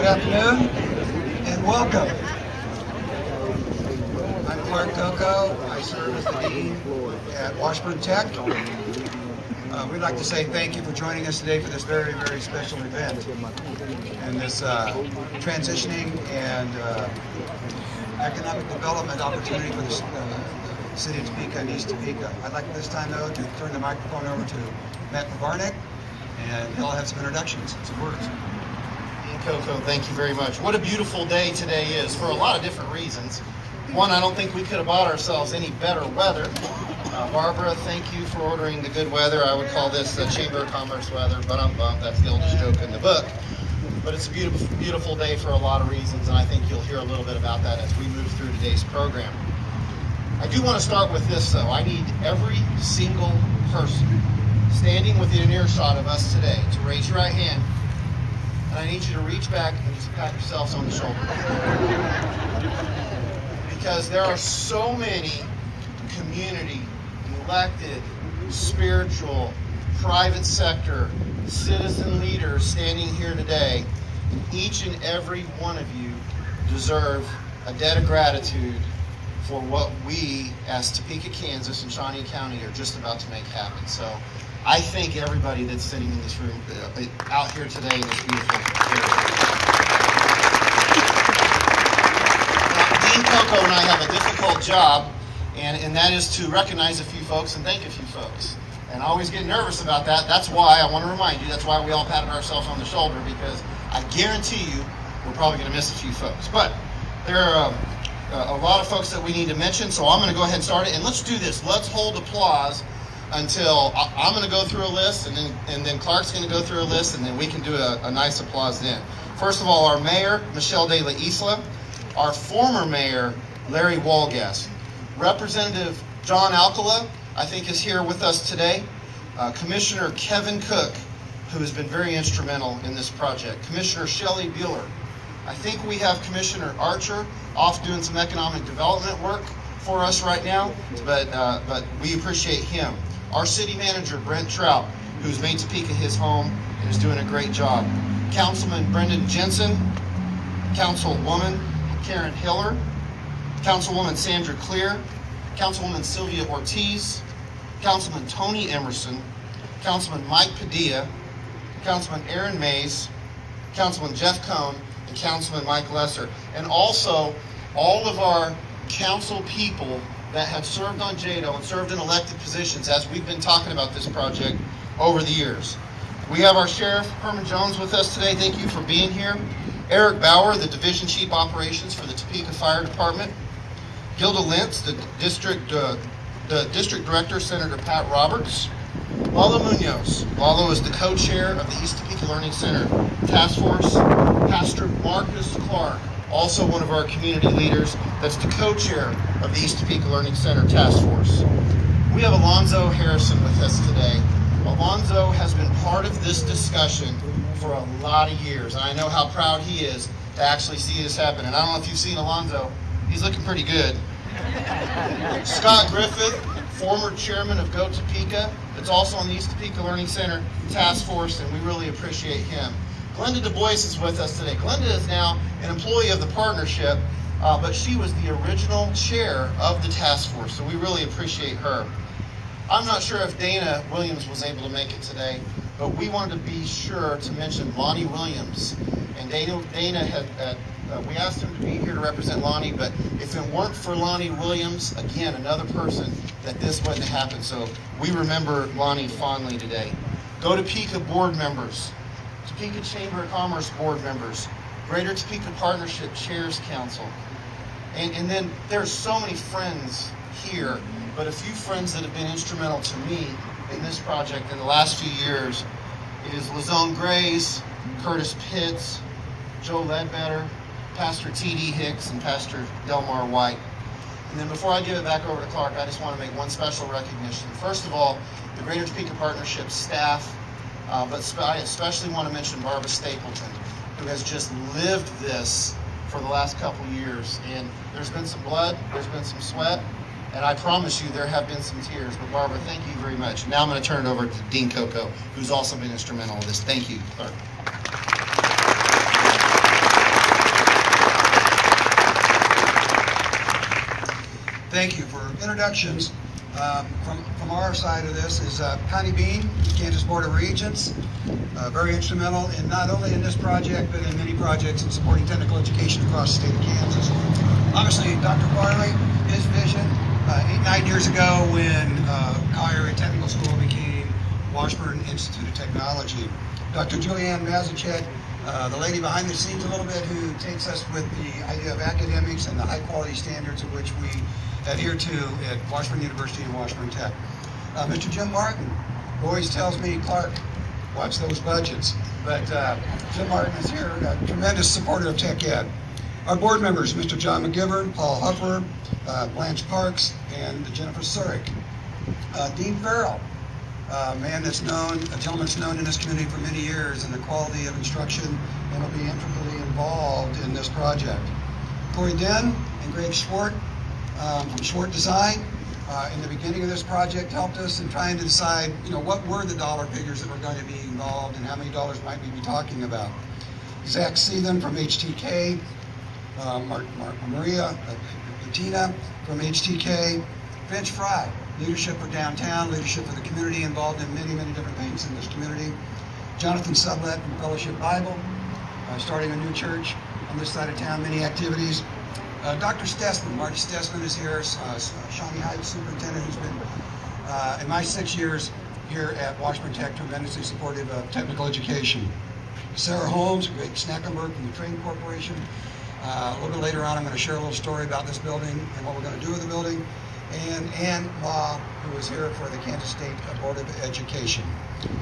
Good afternoon and welcome. I'm Clark Coco. I serve as the Dean at Washburn Tech. We'd like to say thank you for joining us today for this very, very special event and this transitioning and economic development opportunity for the city of Topeka and East Topeka. I'd like this time, though, to turn the microphone over to Matt Pavarnik, and he'll have some introductions, some words. Coco, thank you very much. What a beautiful day today is for a lot of different reasons. One, I don't think we could have bought ourselves any better weather. Barbara, thank you for ordering the good weather. I would call this Chamber of Commerce weather, but I'm bummed. That's the oldest joke in the book. But it's a beautiful, beautiful day for a lot of reasons, and I think you'll hear a little bit about that as we move through today's program. I do want to start with this, though. I need every single person standing within earshot of us today to raise your right hand. And I need you to reach back and just pat yourselves on the shoulder. Because there are so many community, elected, spiritual, private sector, citizen leaders standing here today. And each and every one of you deserve a debt of gratitude for what we as Topeka, Kansas and Shawnee County are just about to make happen. So I thank everybody that's sitting in this room out here today in this beautiful area. Dean Coco and I have a difficult job, and that is to recognize a few folks and thank a few folks. And I always get nervous about that. That's why I want to remind you, that's why we all patted ourselves on the shoulder, because I guarantee you we're probably going to miss a few folks. But there are a lot of folks that we need to mention, so I'm going to go ahead and start it. And let's do this. Let's hold applause until I'm going to go through a list, and then Clark's going to go through a list, and then we can do a nice applause then. First of all, our mayor, Michelle De La Isla, our former mayor, Larry Walgas, Representative John Alcala, I think is here with us today, Commissioner Kevin Cook, who has been very instrumental in this project, Commissioner Shelley Bueller. I think we have Commissioner Archer off doing some economic development work for us right now, but we appreciate him. Our city manager, Brent Trout, who's made Topeka his home and is doing a great job. Councilman Brendan Jensen, Councilwoman Karen Hiller, Councilwoman Sandra Clear, Councilwoman Sylvia Ortiz, Councilman Tony Emerson, Councilman Mike Padilla, Councilman Aaron Mays, Councilman Jeff Cohn, and Councilman Mike Lesser. And also all of our council people that have served on JEDO and served in elected positions as we've been talking about this project over the years. We have our Sheriff, Herman Jones, with us today. Thank you for being here. Eric Bauer, the Division Chief Operations for the Topeka Fire Department. Gilda Lentz, the District Director, Senator Pat Roberts. Lalo Munoz. Lalo is the co-chair of the East Topeka Learning Center Task Force. Pastor Marcus Clark, also one of our community leaders, that's the co-chair of the East Topeka Learning Center Task Force. We have Alonzo Harrison with us today. Alonzo has been part of this discussion for a lot of years, and I know how proud he is to actually see this happen. And I don't know if you've seen Alonzo, he's looking pretty good. Scott Griffith, former chairman of Go Topeka, that's also on the East Topeka Learning Center Task Force, and we really appreciate him. Glenda Du Bois is with us today. Glenda is now an employee of the partnership, but she was the original chair of the task force, so we really appreciate her. I'm not sure if Dana Williams was able to make it today, but we wanted to be sure to mention Lonnie Williams. And Dana had we asked him to be here to represent Lonnie, but if it weren't for Lonnie Williams, again, another person, that this wouldn't happen. So we remember Lonnie fondly today. Go Topeka board members, Topeka Chamber of Commerce board members, Greater Topeka Partnership Chairs Council. And then there's so many friends here, but a few friends that have been instrumental to me in this project in the last few years is Lazone Grays, Curtis Pitts, Joe Ledbetter, Pastor T.D. Hicks, and Pastor Delmar White. And then before I give it back over to Clark, I just want to make one special recognition. First of all, the Greater Topeka Partnership staff, but I especially want to mention Barbara Stapleton, who has just lived this for the last couple years. And there's been some blood, there's been some sweat, and I promise you there have been some tears. But Barbara, thank you very much. Now I'm going to turn it over to Dean Coco, who's also been instrumental in this. Thank you, Clark. thank you. For introductions, from our side of this is Connie Bean, Kansas Board of Regents, very instrumental in not only in this project, but in many projects in supporting technical education across the state of Kansas. Obviously, Dr. Farley, his vision, 8-9 years ago when Collier Technical School became Washburn Institute of Technology. Dr. JuliAnn Mazachek, the lady behind the scenes a little bit, who takes us with the idea of academics and the high quality standards of which we adhere to at Washburn University and Washburn Tech. Mr. Jim Martin always tells me, Clark, watch those budgets. But Jim Martin is here, a tremendous supporter of Tech Ed. Our board members, Mr. John McGivern, Paul Huffer, Blanche Parks, and Jennifer Surik. Dean Farrell, a gentleman that's known in this community for many years in the quality of instruction and will be integrally involved in this project. Corey Den and Greg Schwart from Schwart Design in the beginning of this project helped us in trying to decide, what were the dollar figures that were going to be involved and how many dollars might we be talking about. Zach Seethan from HTK, Maria Bettina from HTK, Finch Fry, leadership for downtown, leadership for the community, involved in many, many different things in this community. Jonathan Sublett from Fellowship Bible, starting a new church on this side of town, many activities. Dr. Stessman, Marty Stessman is here, Shawnee Heights superintendent, who's been, in my 6 years here at Washburn Tech, tremendously supportive of technical education. Sarah Holmes, Greg Snackenberg from the Train Corporation. A little bit later on, I'm going to share a little story about this building and what we're going to do with the building. And Ann Ma, who is here for the Kansas State Board of Education.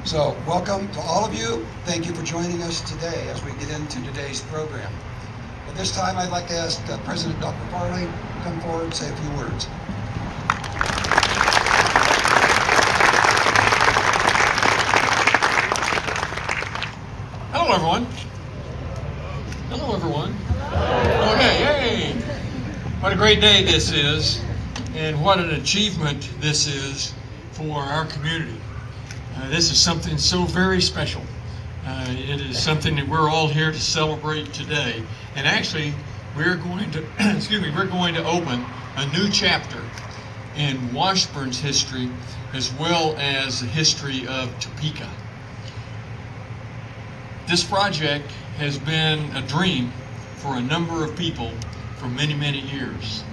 So welcome to all of you. Thank you for joining us today as we get into today's program. At this time, I'd like to ask President Dr. Farley to come forward and say a few words. Hello, everyone. Hello, everyone. Okay, hey! What a great day this is, and what an achievement this is for our community. This is something so very special. It is something that we're all here to celebrate today. And actually, we're going to, we're going to open a new chapter in Washburn's history as well as the history of Topeka. This project has been a dream for a number of people for many, many years.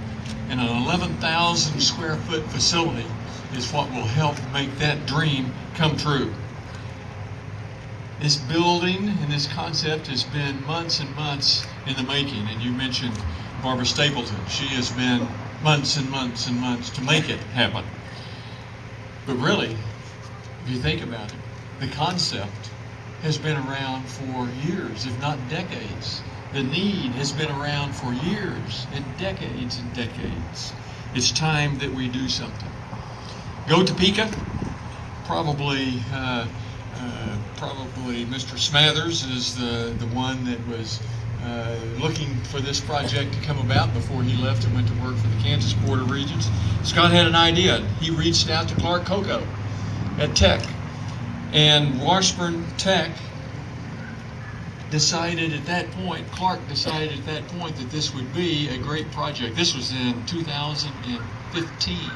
And an 11,000 square foot facility is what will help make that dream come true. This building and this concept has been months and months in the making. And you mentioned Barbara Stapleton. She has been months and months and months to make it happen. But really, if you think about it, the concept has been around for years, if not decades. The need has been around for years and decades. It's time that we do something. Go Topeka. Probably Mr. Smathers is the one that was looking for this project to come about before he left and went to work for the Kansas Board of Regents. Scott had an idea. He reached out to Clark Coco at Tech, and Washburn Tech decided at that point, Clark decided at that point that this would be a great project. This was in 2015,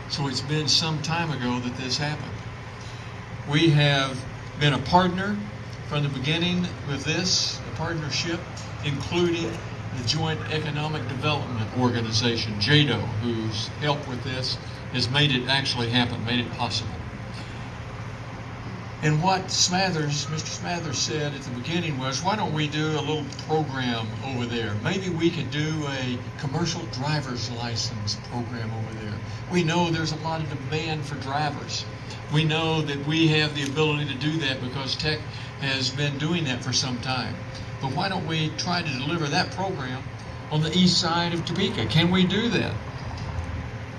so it's been some time ago that this happened. We have been a partner from the beginning with this, a partnership including the Joint Economic Development Organization, JEDO, whose help with this has made it actually happen, made it possible. And what Mr. Smathers said at the beginning was, why don't we do a little program over there? Maybe we could do a commercial driver's license program over there. We know there's a lot of demand for drivers. We know that we have the ability to do that because Tech has been doing that for some time. But why don't we try to deliver that program on the east side of Topeka? Can we do that?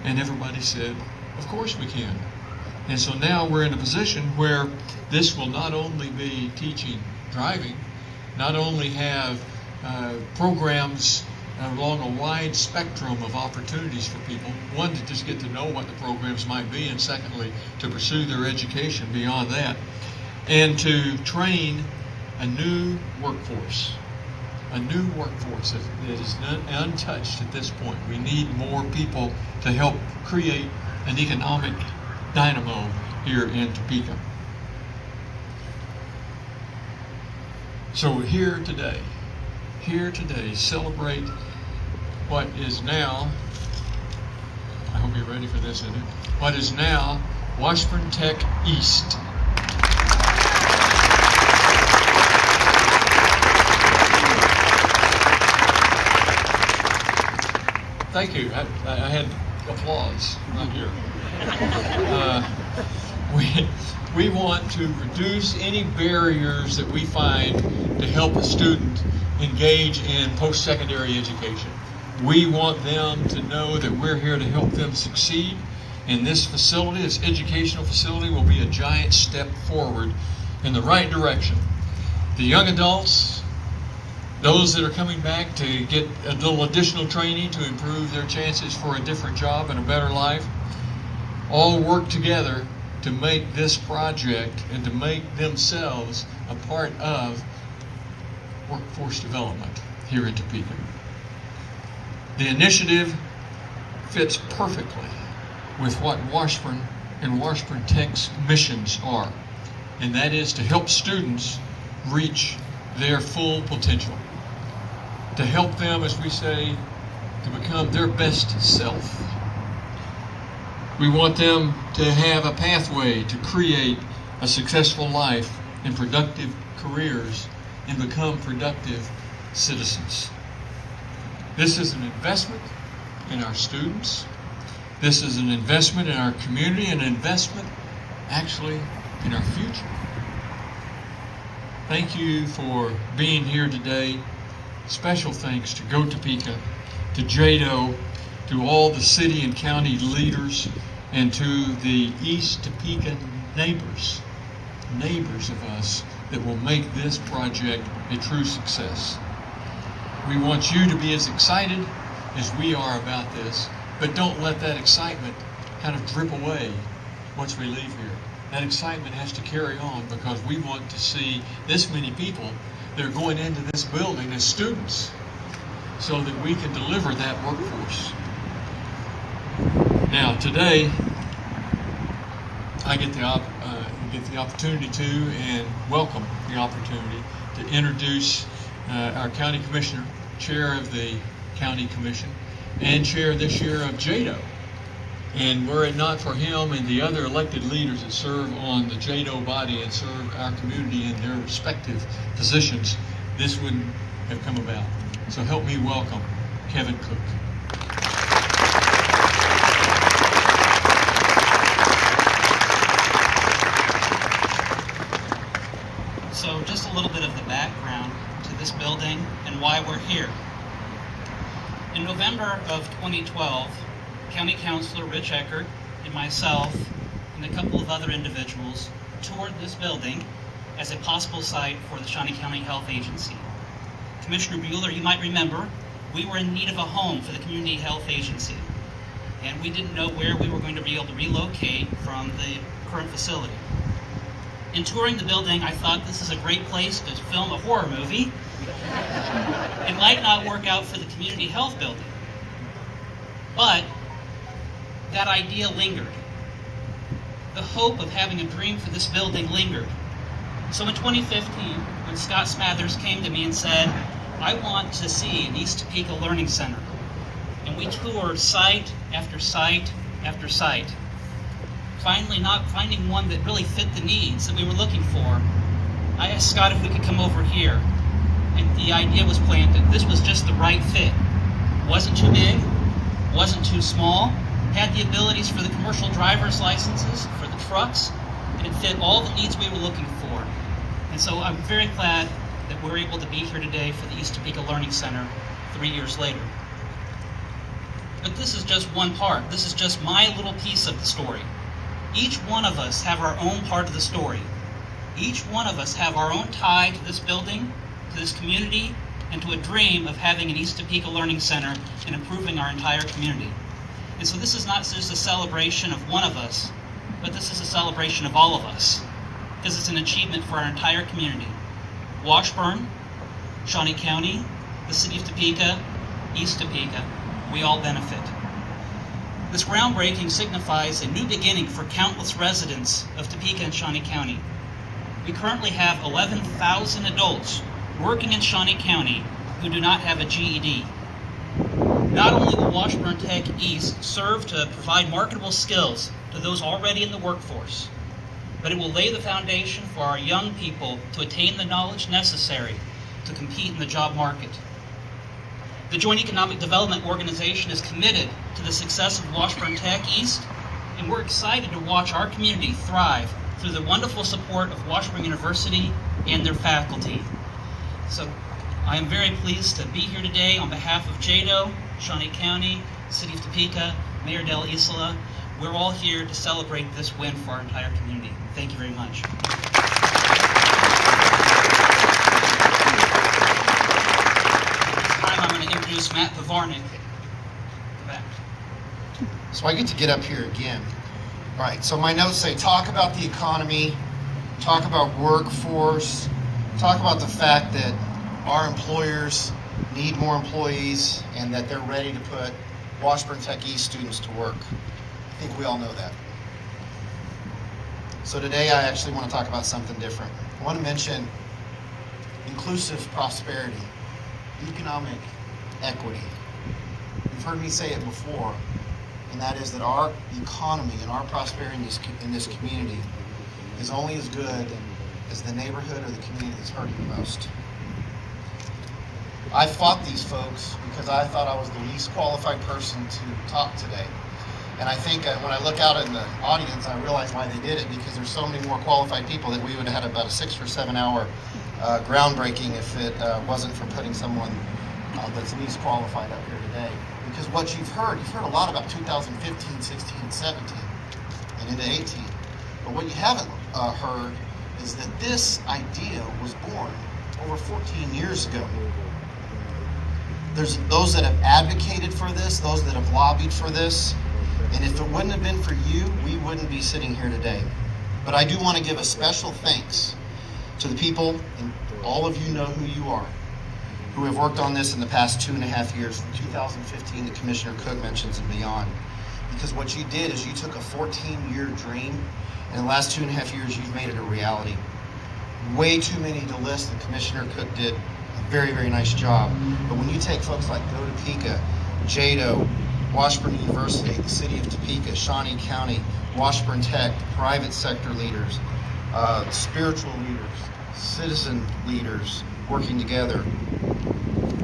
And everybody said, of course we can. And so now we're in a position where this will not only be teaching driving, not only have programs along a wide spectrum of opportunities for people, one, to just get to know what the programs might be, and secondly, to pursue their education beyond that, and to train a new workforce. a new workforce that is untouched at this point. We need more people to help create an economic dynamo here in Topeka. So we're here today celebrate what is now, I hope you're ready for this, isn't it? What is now Washburn Tech East. Thank you. I had applause right here. We want to reduce any barriers that we find to help a student engage in post-secondary education. We want them to know that we're here to help them succeed. And this facility, this educational facility, will be a giant step forward in the right direction. The young adults, those that are coming back to get a little additional training to improve their chances for a different job and a better life, all work together to make this project and to make themselves a part of workforce development here in Topeka. The initiative fits perfectly with what Washburn and Washburn Tech's missions are, and that is to help students reach their full potential, to help them, as we say, to become their best self. We want them to have a pathway to create a successful life and productive careers and become productive citizens. This is an investment in our students. This is an investment in our community, an investment actually in our future. Thank you for being here today. Special thanks to Go Topeka, to JEDO, to all the city and county leaders, and to the East Topeka neighbors of us that will make this project a true success. We want you to be as excited as we are about this, but don't let that excitement kind of drip away once we leave here. That excitement has to carry on because we want to see this many people that are going into this building as students so that we can deliver that workforce. Now, today, I get the opportunity to, and welcome the opportunity to introduce our county commissioner, chair of the county commission, and chair this year of JEDO. And were it not for him and the other elected leaders that serve on the JEDO body and serve our community in their respective positions, this wouldn't have come about. So help me welcome Kevin Cook. So just a little bit of the background to this building and why we're here. In November of 2012, County Councilor Rich Eckert and myself and a couple of other individuals toured this building as a possible site for the Shawnee County Health Agency. Commissioner Bueller, you might remember, we were in need of a home for the Community Health Agency, and we didn't know where we were going to be able to relocate from the current facility. In touring the building, I thought this is a great place to film a horror movie. It might not work out for the community health building, but that idea lingered. The hope of having a dream for this building lingered. So in 2015, when Scott Smathers came to me and said, I want to see an East Topeka Learning Center, and we toured site after site after site, finally not finding one that really fit the needs that we were looking for, I asked Scott if we could come over here. And the idea was planted. This was just the right fit. Wasn't too big, wasn't too small, had the abilities for the commercial driver's licenses, for the trucks, and it fit all the needs we were looking for. And so I'm very glad that we're able to be here today for the East Topeka Learning Center 3 years later. But this is just one part. This is just my little piece of the story. Each one of us have our own part of the story. Each one of us have our own tie to this building, to this community, and to a dream of having an East Topeka Learning Center and improving our entire community. And so this is not just a celebration of one of us, but this is a celebration of all of us, because it's an achievement for our entire community. Washburn, Shawnee County, the City of Topeka, East Topeka, we all benefit. This groundbreaking signifies a new beginning for countless residents of Topeka and Shawnee County. We currently have 11,000 adults working in Shawnee County who do not have a GED. Not only will Washburn Tech East serve to provide marketable skills to those already in the workforce, but it will lay the foundation for our young people to attain the knowledge necessary to compete in the job market. The Joint Economic Development Organization is committed to the success of Washburn Tech East, and we're excited to watch our community thrive through the wonderful support of Washburn University and their faculty. So I am very pleased to be here today on behalf of JEDO, Shawnee County, City of Topeka, Mayor Del Isla. We're all here to celebrate this win for our entire community. Thank you very much. I'm going to introduce Matt Pavarnik. So I get to get up here again. All right, so my notes say talk about the economy, talk about workforce, talk about the fact that our employers need more employees and that they're ready to put Washburn Tech East students to work. I think we all know that. So today I actually want to talk about something different. I want to mention inclusive prosperity, economic equity. You've heard me say it before, and that is that our economy and our prosperity in this community is only as good as the neighborhood or the community that's hurting the most. I fought these folks because I thought I was the least qualified person to talk today. And I think when I look out in the audience, I realize why they did it, because there's so many more qualified people that we would have had about a 6 or 7 hour groundbreaking if it wasn't for putting someone that's least qualified up here today. Because what you've heard a lot about 2015, 16, and 17, and into 18. But what you haven't heard is that this idea was born over 14 years ago. There's those that have advocated for this, those that have lobbied for this, and if it wouldn't have been for you, we wouldn't be sitting here today. But I do want to give a special thanks to the people, and all of you know who you are, who have worked on this in the past 2.5 years, from 2015 that Commissioner Cook mentions and beyond. Because what you did is you took a 14-year dream, and in the last 2.5 years, you've made it a reality. Way too many to list, and Commissioner Cook did a very, very nice job. But when you take folks like Topeka, JEDO, Washburn University, the City of Topeka, Shawnee County, Washburn Tech, private sector leaders, spiritual leaders, citizen leaders working together,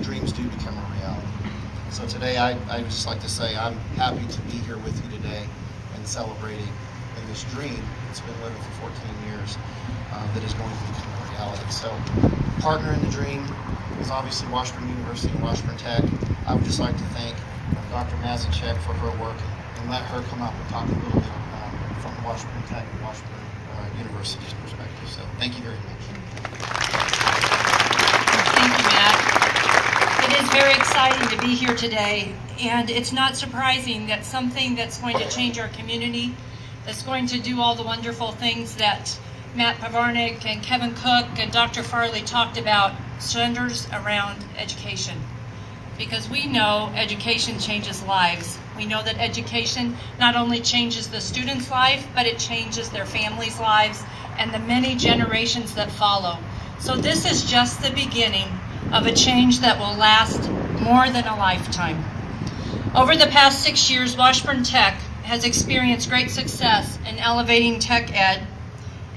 dreams do become a reality. So today I would just like to say I'm happy to be here with you today and celebrating in this dream that's been living for 14 years that is going to become a reality. So partner in the dream is obviously Washburn University and Washburn Tech. I would just like to thank Dr. Mazachek for her work and let her come up and talk a little bit from Washburn Tech and Washburn University's perspective. So thank you very much. Thank you, Matt. It is very exciting to be here today, and it's not surprising that something that's going to change our community, that's going to do all the wonderful things that Matt Pavarnik and Kevin Cook and Dr. Farley talked about, centers around education. Because we know education changes lives. We know that education not only changes the student's life, but it changes their family's lives and the many generations that follow. So this is just the beginning of a change that will last more than a lifetime. Over the past 6 years, Washburn Tech has experienced great success in elevating tech ed,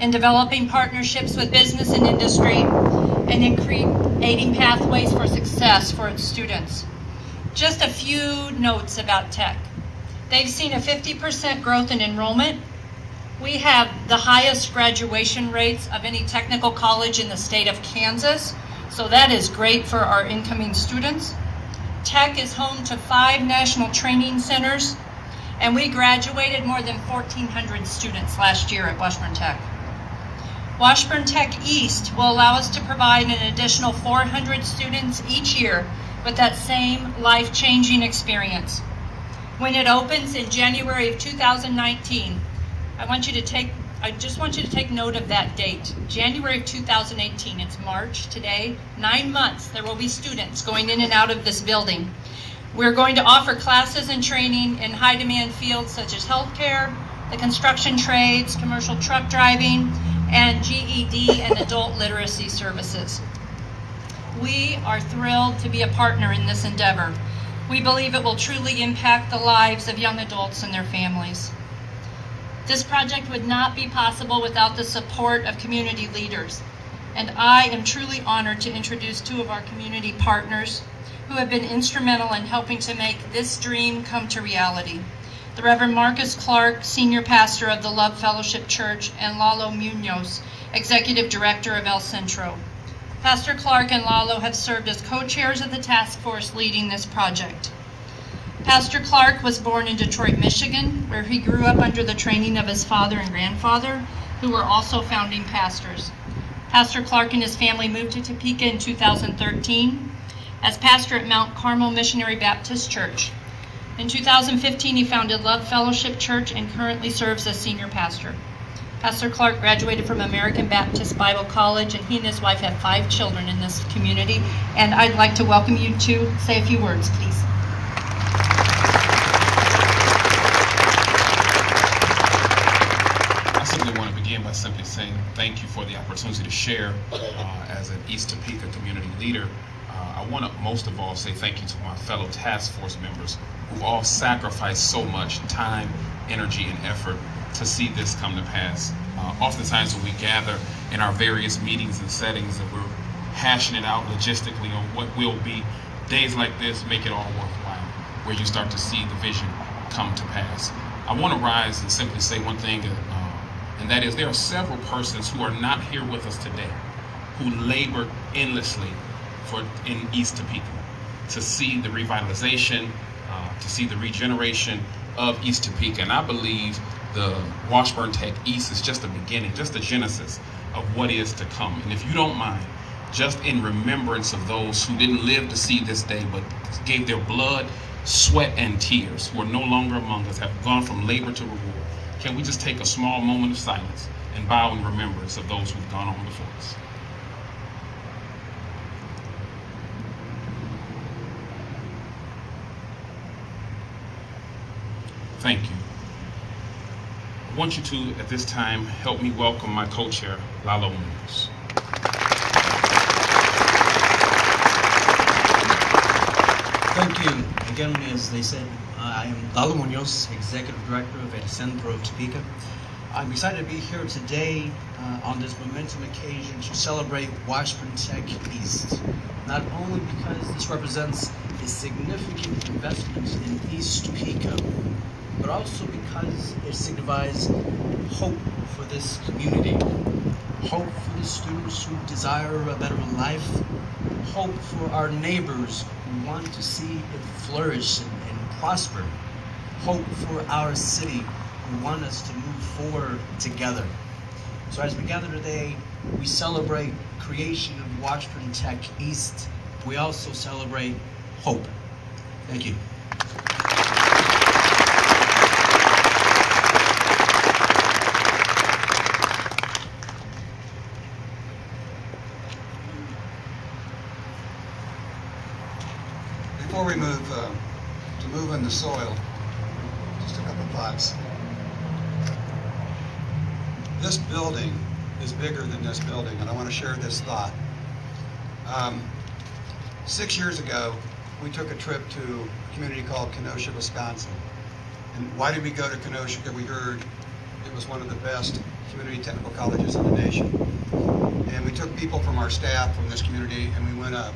in developing partnerships with business and industry, and in creating pathways for success for its students. Just a few notes about tech. They've seen a 50% growth in enrollment. We have the highest graduation rates of any technical college in the state of Kansas, so that is great for our incoming students. Tech is home to 5 national training centers, and we graduated more than 1,400 students last year at Washburn Tech. Washburn Tech East will allow us to provide an additional 400 students each year with that same life-changing experience. When it opens in January of 2019, I want you to take I just want you to take note of that date, January of 2018. It's March today. 9 months, there will be students going in and out of this building. We're going to offer classes and training in high-demand fields such as healthcare, the construction trades, commercial truck driving, and GED and adult literacy services. We are thrilled to be a partner in this endeavor. We believe it will truly impact the lives of young adults and their families. This project would not be possible without the support of community leaders, and I am truly honored to introduce two of our community partners who have been instrumental in helping to make this dream come to reality. The Reverend Marcus Clark, Senior Pastor of the Love Fellowship Church, and Lalo Munoz, Executive Director of El Centro. Pastor Clark and Lalo have served as co-chairs of the task force leading this project. Pastor Clark was born in Detroit, Michigan, where he grew up under the training of his father and grandfather, who were also founding pastors. Pastor Clark and his family moved to Topeka in 2013 as pastor at Mount Carmel Missionary Baptist Church. In 2015, he founded Love Fellowship Church and currently serves as senior pastor. Pastor Clark graduated from American Baptist Bible College, and he and his wife have 5 children in this community. And I'd like to welcome you to say a few words, please. I simply want to begin by simply saying thank you for the opportunity to share as an East Topeka community leader. I want to most of all say thank you to my fellow task force members who all sacrificed so much time, energy, and effort to see this come to pass. Oftentimes when we gather in our various meetings and settings and we're hashing it out logistically on what will be, days like this make it all worthwhile, where you start to see the vision come to pass. I want to rise and simply say one thing, and that is there are several persons who are not here with us today who labored endlessly in East Topeka to see the revitalization, to see the regeneration of East Topeka. And I believe the Washburn Tech East is just the beginning, just the genesis of what is to come. And if you don't mind, just in remembrance of those who didn't live to see this day, but gave their blood, sweat, and tears, who are no longer among us, have gone from labor to reward, can we just take a small moment of silence and bow in remembrance of those who've gone on before us? Thank you. I want you to, at this time, help me welcome my co-chair, Lalo Munoz. Thank you. Again, as they said, I am Lalo Munoz, Executive Director of El Centro of Topeka. I'm excited to be here today on this momentum occasion to celebrate Washburn Tech East. Not only because this represents a significant investment in East Topeka, but also because it signifies hope for this community, hope for the students who desire a better life, hope for our neighbors who want to see it flourish and prosper, hope for our city who want us to move forward together. So as we gather today, we celebrate creation of Washburn Tech East. We also celebrate hope. Thank you. Before we move to move in the soil, just a couple thoughts. This building is bigger than this building, and I want to share this thought. 6 years ago, we took a trip to a community called Kenosha, Wisconsin. And why did we go to Kenosha? Because we heard it was one of the best community technical colleges in the nation. And we took people from our staff from this community, and we went up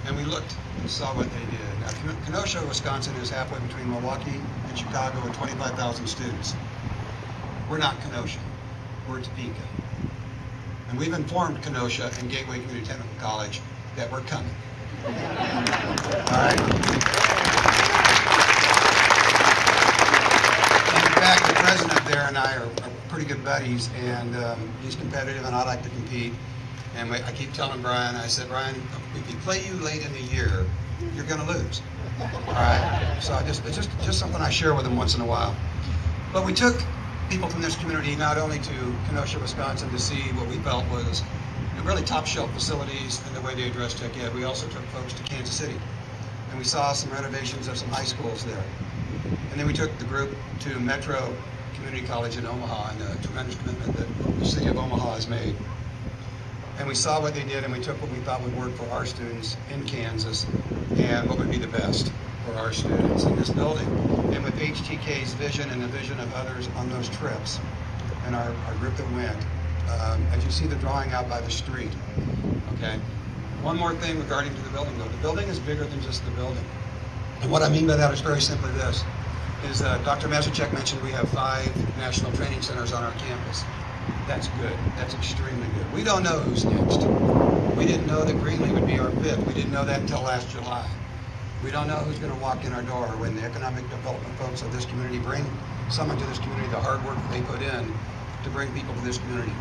and we looked and saw what they did. Now, Kenosha, Wisconsin is halfway between Milwaukee and Chicago with 25,000 students. We're not Kenosha, we're Topeka. And we've informed Kenosha and Gateway Community Technical College that we're coming. All right? In fact, the president there and I are pretty good buddies, and he's competitive and I like to compete. And I keep telling Brian, I said, Brian, if we play you late in the year, you're going to lose. All right? So it's just something I share with him once in a while. But we took people from this community not only to Kenosha, Wisconsin to see what we felt was really top shelf facilities and the way they address tech ed. We also took folks to Kansas City, and we saw some renovations of some high schools there. And then we took the group to Metro Community College in Omaha and the tremendous commitment that the city of Omaha has made. And we saw what they did, and we took what we thought would work for our students in Kansas and what would be the best for our students in this building. And with HTK's vision and the vision of others on those trips and our group that went, as you see the drawing out by the street, okay? One more thing regarding to the building though. The building is bigger than just the building. And what I mean by that is very simply this, is Dr. Mazachek mentioned we have 5 national training centers on our campus. That's good. That's extremely good. We don't know who's next. We didn't know that Greenlee would be our 5th. We didn't know that until last July. We don't know who's going to walk in our door when the economic development folks of this community bring someone to this community, the hard work they put in to bring people to this community.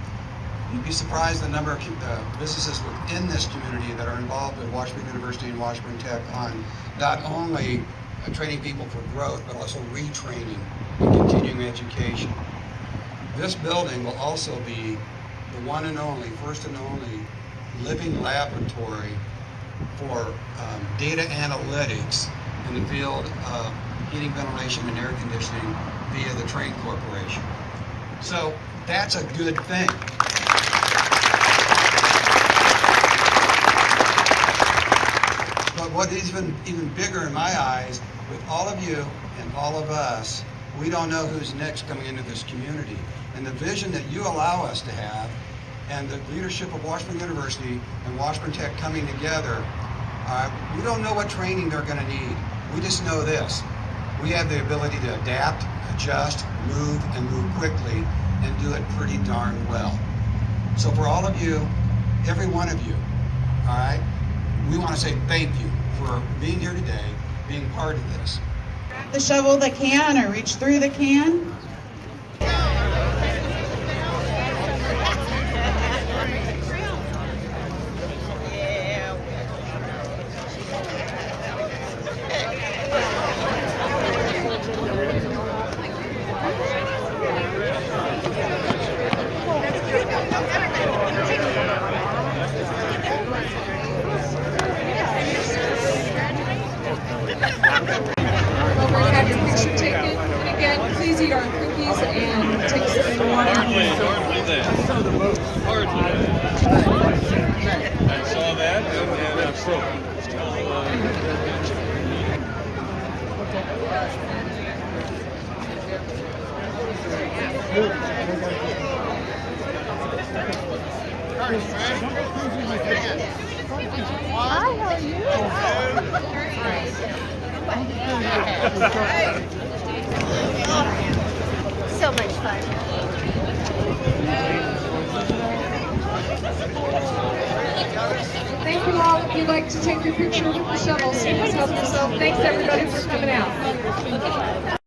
You'd be surprised the number of businesses within this community that are involved with Washburn University and Washburn Tech on not only training people for growth, but also retraining and continuing education. This building will also be the one and only, first and only, living laboratory for data analytics in the field of heating, ventilation, and air conditioning via the Train Corporation. So that's a good thing. But what is even bigger in my eyes, with all of you and all of us, we don't know who's next coming into this community. And the vision that you allow us to have, and the leadership of Washburn University and Washburn Tech coming together, we don't know what training they're going to need. We just know this. We have the ability to adapt, adjust, move, and move quickly, and do it pretty darn well. So for all of you, every one of you, all right, we want to say thank you for being here today, being part of this. The shovel the can or reach through the can. Please eat our cookies and take some water. I saw that and I froze. Hi, how are you? So much fun. Thank you all. If you'd like to take your picture with the shovels, please help yourself. Thanks everybody for coming out.